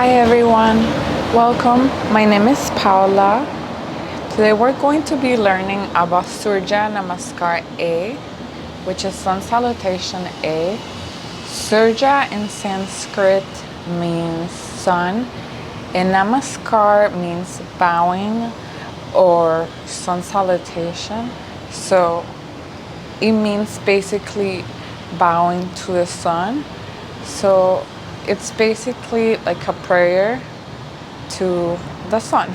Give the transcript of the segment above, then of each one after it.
Hi everyone, welcome. My name is Paula. Today we're going to be learning about Surya Namaskar A, which is Sun Salutation A. Surya in Sanskrit means sun, and Namaskar means bowing or sun salutation. So it means basically bowing to the sun. So it's basically like a prayer to the sun.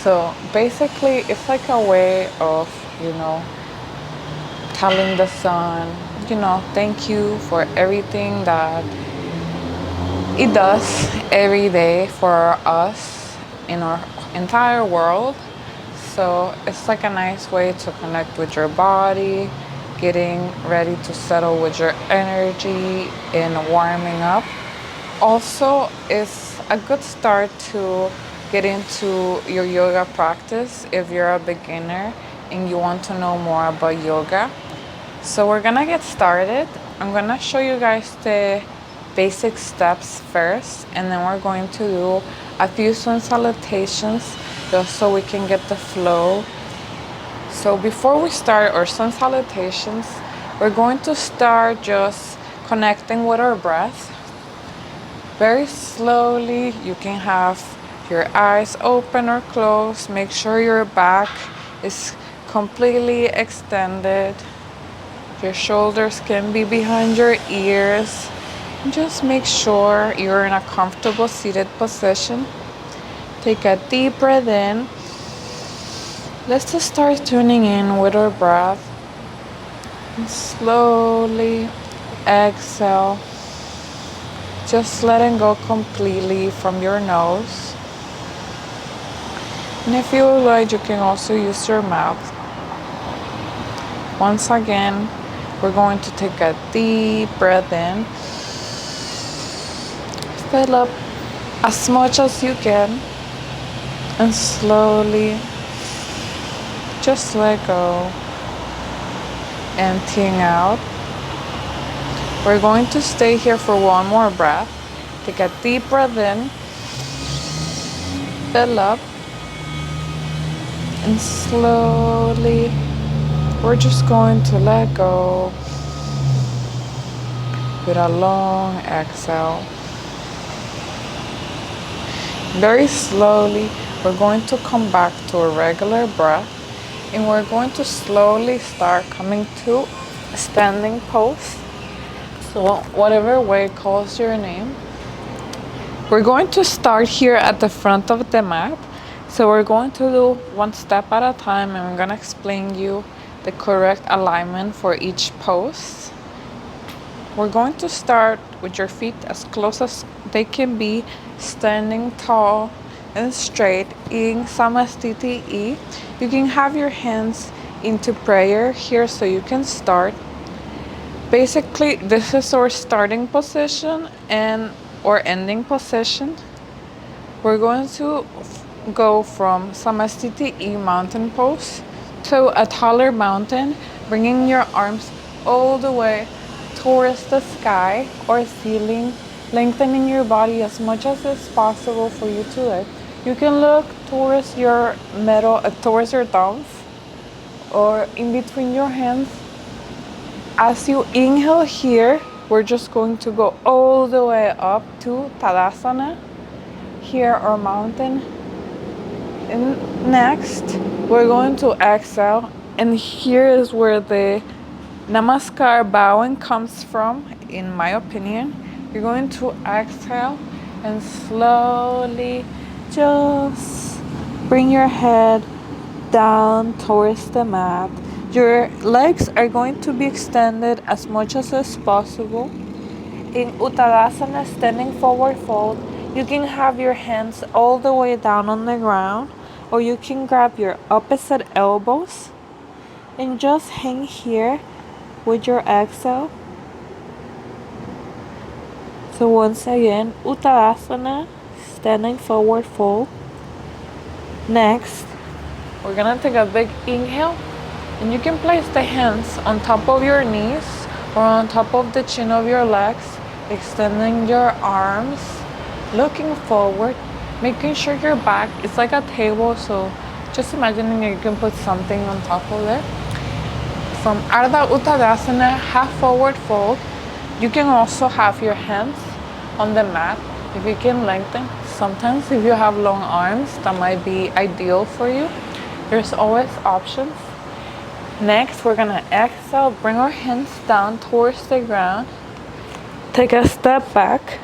So basically it's like a way of, telling the sun, thank you for everything that it does every day for us in our entire world. So it's like a nice way to connect with your body, getting ready to settle with your energy and warming up. Also, it's a good start to get into your yoga practice if you're a beginner and you want to know more about yoga. So we're gonna get started. I'm gonna show you guys the basic steps first, and then we're going to do a few sun salutations just so we can get the flow. So before we start our sun salutations, we're going to start just connecting with our breath. Very slowly, you can have your eyes open or closed. Make sure your back is completely extended. Your shoulders can be behind your ears. Just make sure you're in a comfortable seated position. Take a deep breath in. Let's just start tuning in with our breath. And slowly exhale. Just letting go completely from your nose. And if you would like, you can also use your mouth. Once again, we're going to take a deep breath in. Fill up as much as you can. And slowly just let go. Emptying out. We're going to stay here for one more breath. Take a deep breath in. Fill up. And slowly, we're just going to let go with a long exhale. Very slowly, we're going to come back to a regular breath. And we're going to slowly start coming to a standing pose. So whatever way calls your name. We're going to start here at the front of the mat. So we're going to do one step at a time, and I'm going to explain you the correct alignment for each pose. We're going to start with your feet as close as they can be, standing tall and straight in Samastiti E. You can have your hands into prayer here so you can start. Basically, this is our starting position and our ending position. We're going to go from Samastiti E mountain pose to a taller mountain, bringing your arms all the way towards the sky or ceiling, lengthening your body as much as it's possible for you to lift. You can look towards your towards your thumbs or in between your hands. As you inhale here, we're just going to go all the way up to Tadasana, here our mountain. And next, we're going to exhale, and here is where the Namaskar bowing comes from, in my opinion. You're going to exhale and slowly just bring your head down towards the mat. Your legs are going to be extended as much as is possible. In Uttanasana, standing forward fold, you can have your hands all the way down on the ground, or you can grab your opposite elbows and just hang here with your exhale. So once again, Uttanasana, standing forward fold. Next, we're gonna take a big inhale, and you can place the hands on top of your knees or on top of the chin of your legs, extending your arms looking forward, making sure your back is like a table. So just imagining you can put something on top of it. From Ardha Uttanasana, half forward fold. You can also have your hands on the mat if you can lengthen. Sometimes if you have long arms, that might be ideal for you. There's always options. Next, we're gonna exhale, bring our hands down towards the ground. Take a step back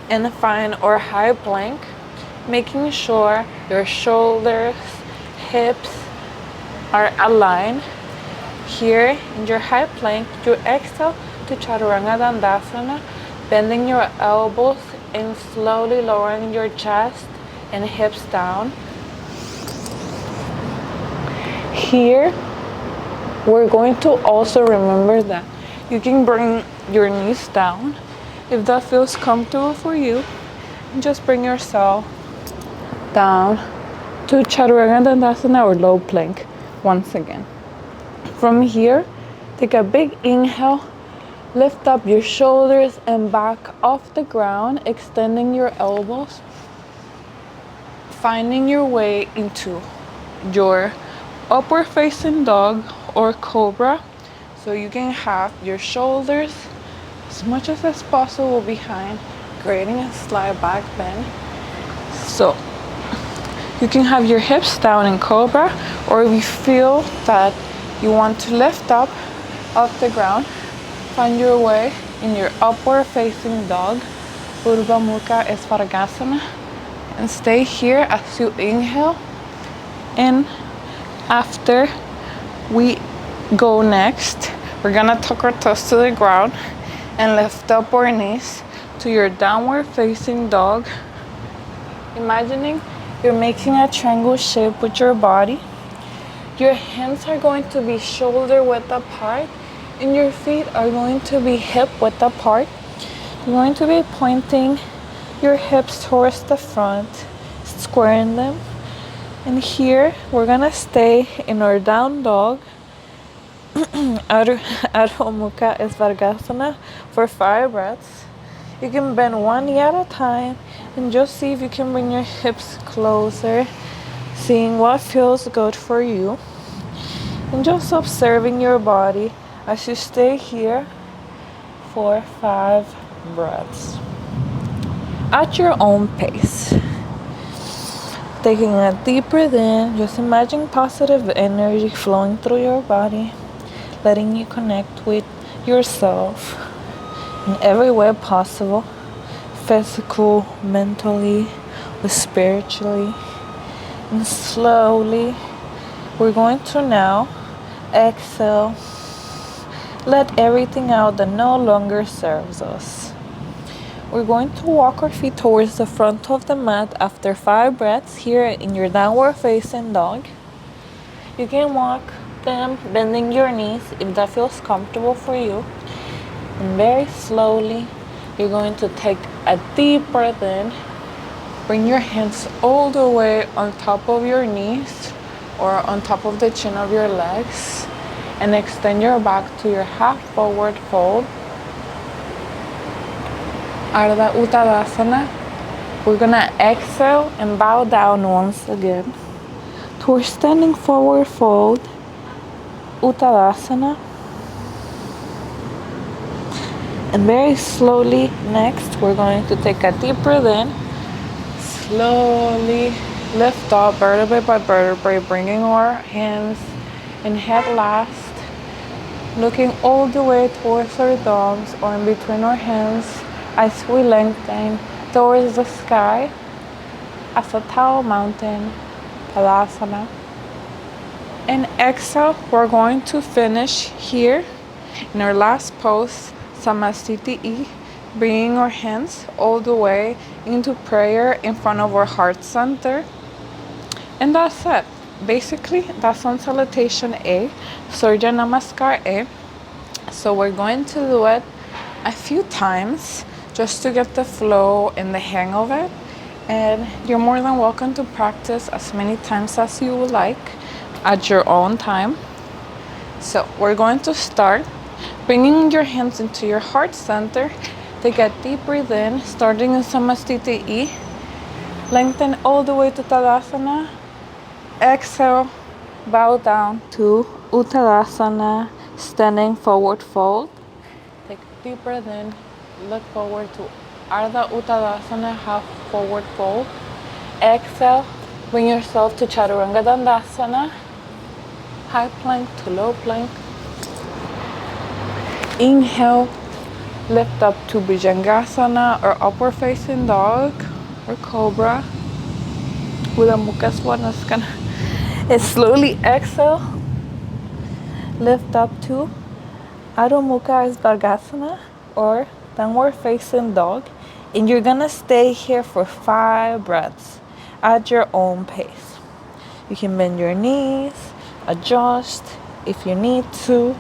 and find our high plank, making sure your shoulders, hips are aligned. Here in your high plank, you exhale to Chaturanga Dandasana, bending your elbows and slowly lowering your chest and hips down. Here, we're going to also remember that you can bring your knees down if that feels comfortable for you. And just bring yourself down to Chaturanga Dandasana or low plank once again. From here, take a big inhale, lift up your shoulders and back off the ground, extending your elbows, finding your way into your upward facing dog or cobra. So you can have your shoulders as much as possible behind, creating a slight back bend. So you can have your hips down in cobra, or if you feel that you want to lift up off the ground, find your way in your upward facing dog, Urdhva Mukha Svastikasana, and stay here as you inhale. And after we go next, we're gonna tuck our toes to the ground and lift up our knees to your downward facing dog. Imagining you're making a triangle shape with your body. Your hands are going to be shoulder width apart and your feet are going to be hip width apart. You're going to be pointing your hips towards the front, squaring them. And here we're gonna stay in our down dog, Urdhva Mukha Svastikasana, for 5 breaths. You can bend one knee at a time and just see if you can bring your hips closer, seeing what feels good for you, and just observing your body as you stay here for 5 breaths at your own pace. Taking a deep breath in, just imagine positive energy flowing through your body, letting you connect with yourself in every way possible, physical, mentally, or spiritually. And slowly, we're going to now exhale, let everything out that no longer serves us. We're going to walk our feet towards the front of the mat after 5 breaths here in your downward facing dog. You can walk them bending your knees if that feels comfortable for you. And very slowly, you're going to take a deep breath in. Bring your hands all the way on top of your knees or on top of the chin of your legs, and extend your back to your half forward fold. Ardha Uttanasana. We're gonna exhale and bow down once again to our standing forward fold, Uttanasana. And very slowly next, we're going to take a deep breath in. Slowly lift up vertebrae by vertebrae, bringing our hands and head last, looking all the way towards our thumbs or in between our hands as we lengthen towards the sky as a tall mountain, Tadasana. And exhale, we're going to finish here in our last pose, Samasthiti, bringing our hands all the way into prayer in front of our heart center. And that's it. Basically, that's on Salutation A, Surya Namaskar A. So we're going to do it a few times just to get the flow and the hang of it. And you're more than welcome to practice as many times as you would like at your own time. So we're going to start bringing your hands into your heart center. Take a deep breath in, starting in Samastiti. Lengthen all the way to Tadasana. Exhale, bow down to Uttanasana, standing forward fold. Take a deep breath in, look forward to Ardha Uttanasana, half forward fold. Exhale, bring yourself to Chaturanga Dandasana, high plank to low plank. Inhale, lift up to Bhujangasana or upward facing dog or cobra. Ula Mukha Svanasana. And slowly exhale, lift up to Adho Mukha Svasana or downward facing dog. And you're gonna stay here for 5 breaths at your own pace. You can bend your knees, adjust if you need to,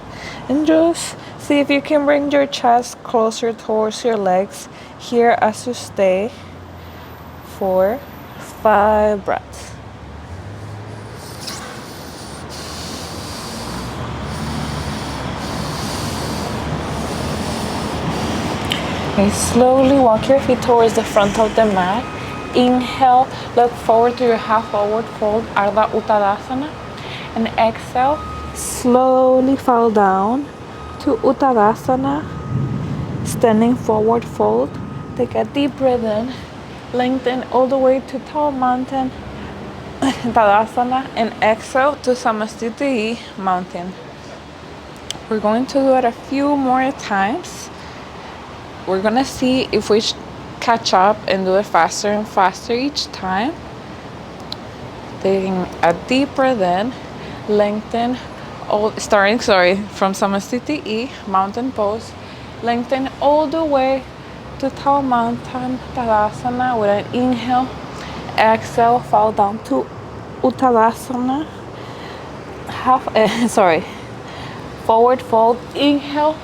and just see if you can bring your chest closer towards your legs here as you stay for 5 breaths. And slowly walk your feet towards the front of the mat. Inhale, look forward to your half forward fold, Ardha Uttanasana. And exhale, slowly fall down to Uttanasana, standing forward fold. Take a deep breath in, lengthen all the way to tall mountain, Tadasana, and exhale to Samastiti, mountain. We're going to do it a few more times. We're gonna see if we catch up and do it faster and faster each time. Taking a deep breath in, lengthen, from Samastiti, mountain pose. Lengthen all the way to tall mountain, Tadasana, with an inhale. Exhale, fall down to Uttanasana. Forward fold. Inhale,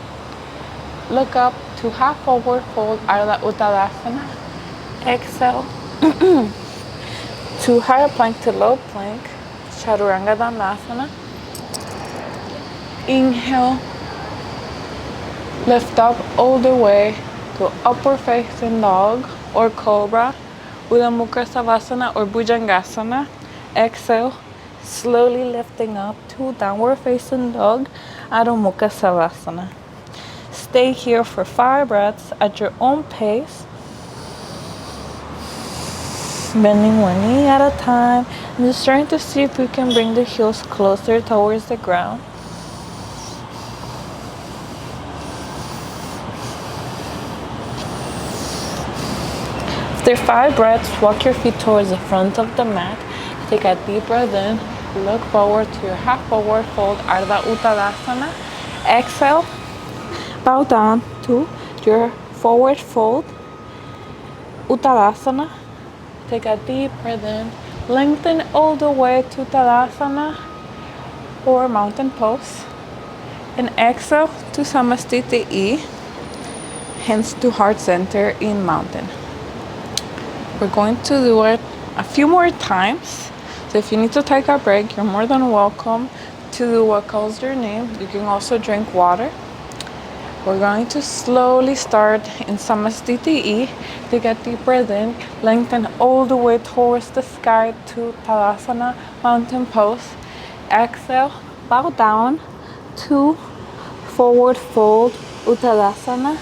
look up to half forward fold, Ardha Uttanasana. Exhale to higher plank to low plank, Chaturanga Dandasana. Inhale, lift up all the way to upward facing dog or cobra, Ula Mukha Savasana or Bhujangasana. Exhale, slowly lifting up to downward facing dog, Adho Mukha Savasana. Stay here for 5 breaths at your own pace, bending one knee at a time, and just trying to see if we can bring the heels closer towards the ground. After 5 breaths, walk your feet towards the front of the mat. Take a deep breath in, look forward to your half forward fold, Ardha Uttanasana. Exhale, bow down to your forward fold, Uttanasana. Take a deep breath in, lengthen all the way to Tadasana or mountain pose. And exhale to Samastiti, hands to heart center in mountain. We're going to do it a few more times. So if you need to take a break, you're more than welcome to do what calls your name. You can also drink water. We're going to slowly start in Samastiti. Take a deep breath in, lengthen all the way towards the sky to Tadasana, mountain pose. Exhale, bow down to forward fold, Uttanasana.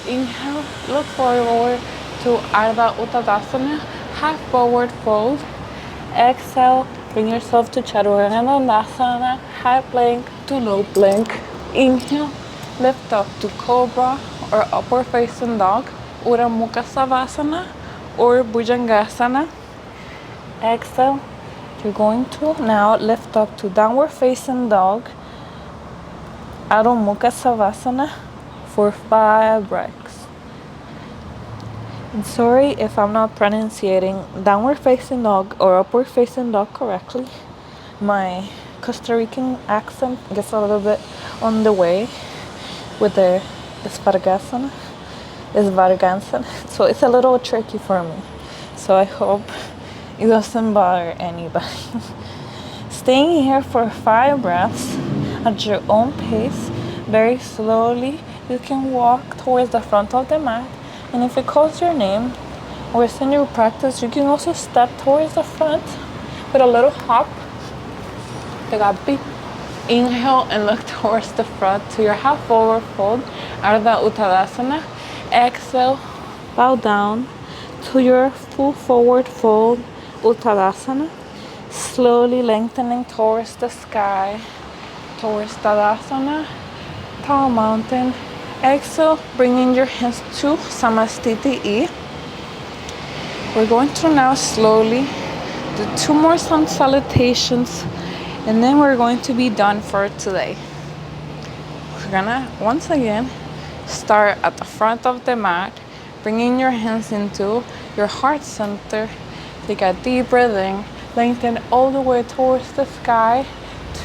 Inhale, look forward to Ardha Uttanasana, half forward fold. Exhale, bring yourself to Chaturanga Dandasana, high plank to low plank. Inhale, lift up to cobra or upward facing dog, Ura Mukha Savasana or Bhujangasana. Exhale, you're going to now lift up to downward facing dog, Adho Mukha Savasana, for 5 breaths. And sorry if I'm not pronunciating downward facing dog or upward facing dog correctly. My Costa Rican accent gets a little bit on the way with the Svargasana, so it's a little tricky for me. So I hope it doesn't bother anybody. Staying here for 5 breaths at your own pace, very slowly you can walk towards the front of the mat. And if it calls your name or it's in your practice, you can also step towards the front with a little hop. Take a big inhale and look towards the front to your half forward fold, Ardha Uttanasana. Exhale, bow down to your full forward fold, Uttanasana. Slowly lengthening towards the sky, towards Tadasana, tall mountain. Exhale, bringing your hands to Samastiti. We're going to now slowly do 2 more sun salutations, and then we're going to be done for today. We're gonna once again start at the front of the mat, bringing your hands into your heart center. Take a deep breath in, lengthen all the way towards the sky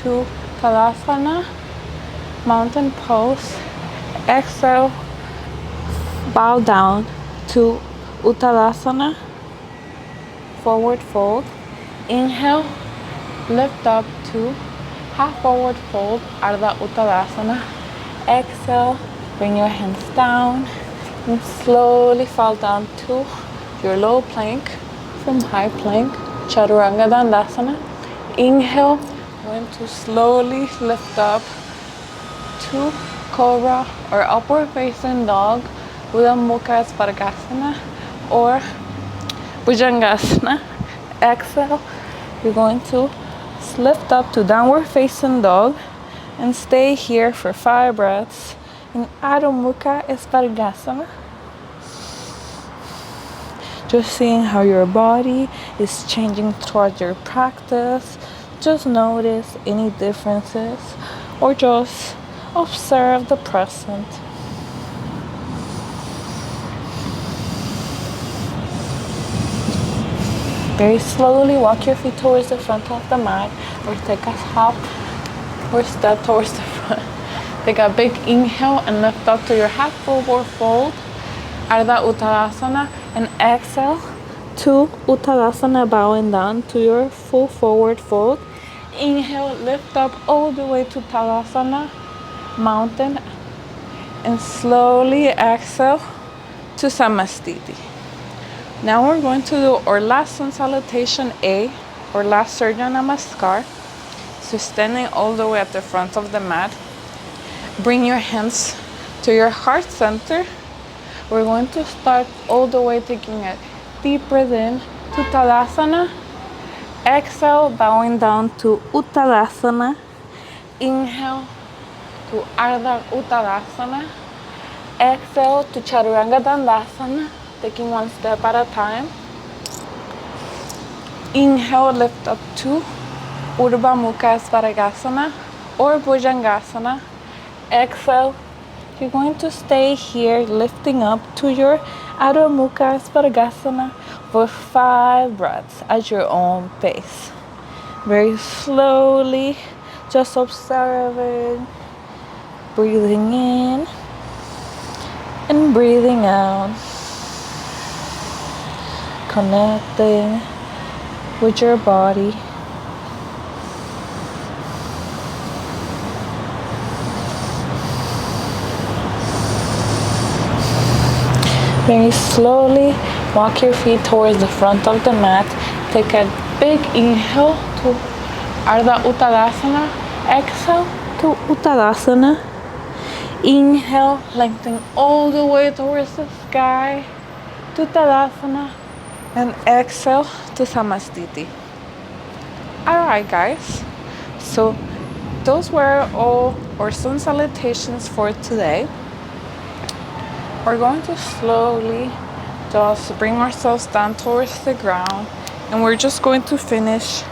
to Tadasana, mountain pose. Exhale, bow down to Uttanasana, forward fold. Inhale, lift up to half forward fold, Ardha Uttanasana. Exhale, bring your hands down and slowly fall down to your low plank from high plank, Chaturanga Dandasana. Inhale, going to slowly lift up to Cobra or upward facing dog, Buddha Mukha Spargasana or Bhujangasana. Exhale, you're going to lift up to downward facing dog and stay here for 5 breaths in Adho Mukha Spargasana. Just seeing how your body is changing towards your practice. Just notice any differences or just observe the present. Very slowly walk your feet towards the front of the mat or take a hop or step towards the front. Take a big inhale and lift up to your half forward fold, Ardha Uttanasana, and exhale to Uttanasana, bowing down to your full forward fold. Inhale, lift up all the way to Tadasana, mountain, and slowly exhale to Samastiti. Now we're going to do our last sun salutation A, or last Surya Namaskar. So standing all the way at the front of the mat, bring your hands to your heart center. We're going to start all the way taking a deep breath in to Tadasana. Exhale, bowing down to Uttanasana. Inhale to Ardha Uttanasana. Exhale to Chaturanga Dandasana, taking one step at a time. Inhale, lift up to Urdhva Mukha Spargasana or Bhujangasana. Exhale, you're going to stay here lifting up to your Adho Mukha Spargasana for 5 breaths at your own pace. Very slowly, just observing, breathing in and breathing out, connecting with your body. Very slowly walk your feet towards the front of the mat. Take a big inhale to Ardha Uttanasana. Exhale to Uttanasana. Inhale, lengthen all the way towards the sky to Tadasana. And exhale to Samastiti. Alright guys, so those were all our sun salutations for today. We're going to slowly just bring ourselves down towards the ground, and we're just going to finish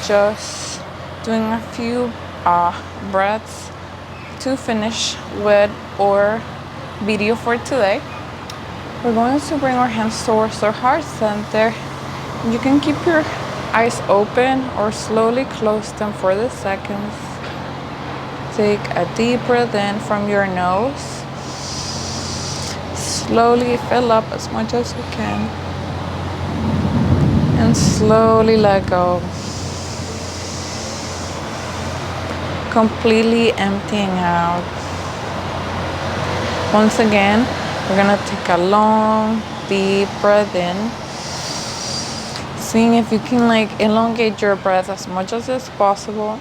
just doing a few breaths to finish with our video for today. We're going to bring our hands towards our heart center. You can keep your eyes open or slowly close them for the seconds. Take a deep breath in from your nose. Slowly fill up as much as you can. And slowly let go. Completely emptying out. Once again, we're gonna take a long, deep breath in, seeing if you can like elongate your breath as much as is possible,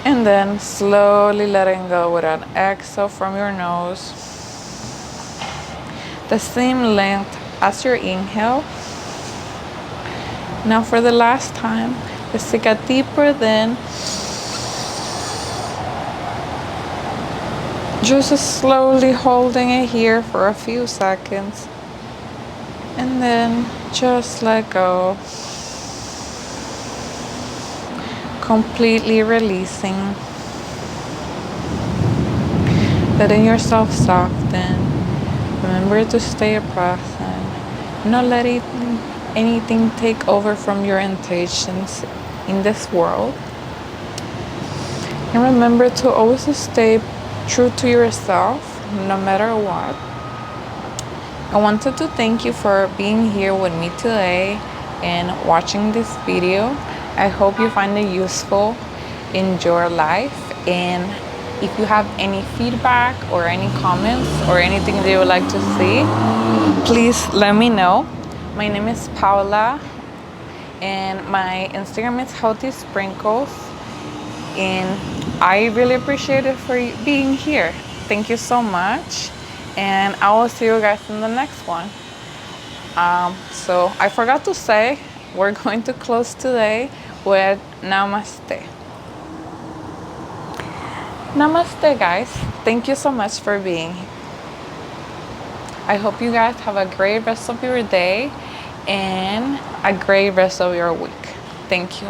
and then slowly letting go with an exhale from your nose, the same length as your inhale. Now for the last time, let's take a deep breath in, just slowly holding it here for a few seconds, and then just let go, completely releasing, letting yourself soften. Remember to stay present, not letting anything take over from your intentions in this world. And remember to always stay true to yourself, no matter what. I wanted to thank you for being here with me today and watching this video. I hope you find it useful in your life, and if you have any feedback or any comments or anything that you would like to see, please let me know. My name is Paula, and my Instagram is Healthy Sprinkles, and I really appreciate it for being here. Thank you so much, and I will see you guys in the next one. So I forgot to say, we're going to close today with Namaste. Namaste, guys. Thank you so much for being here. I hope you guys have a great rest of your day and a great rest of your week. Thank you.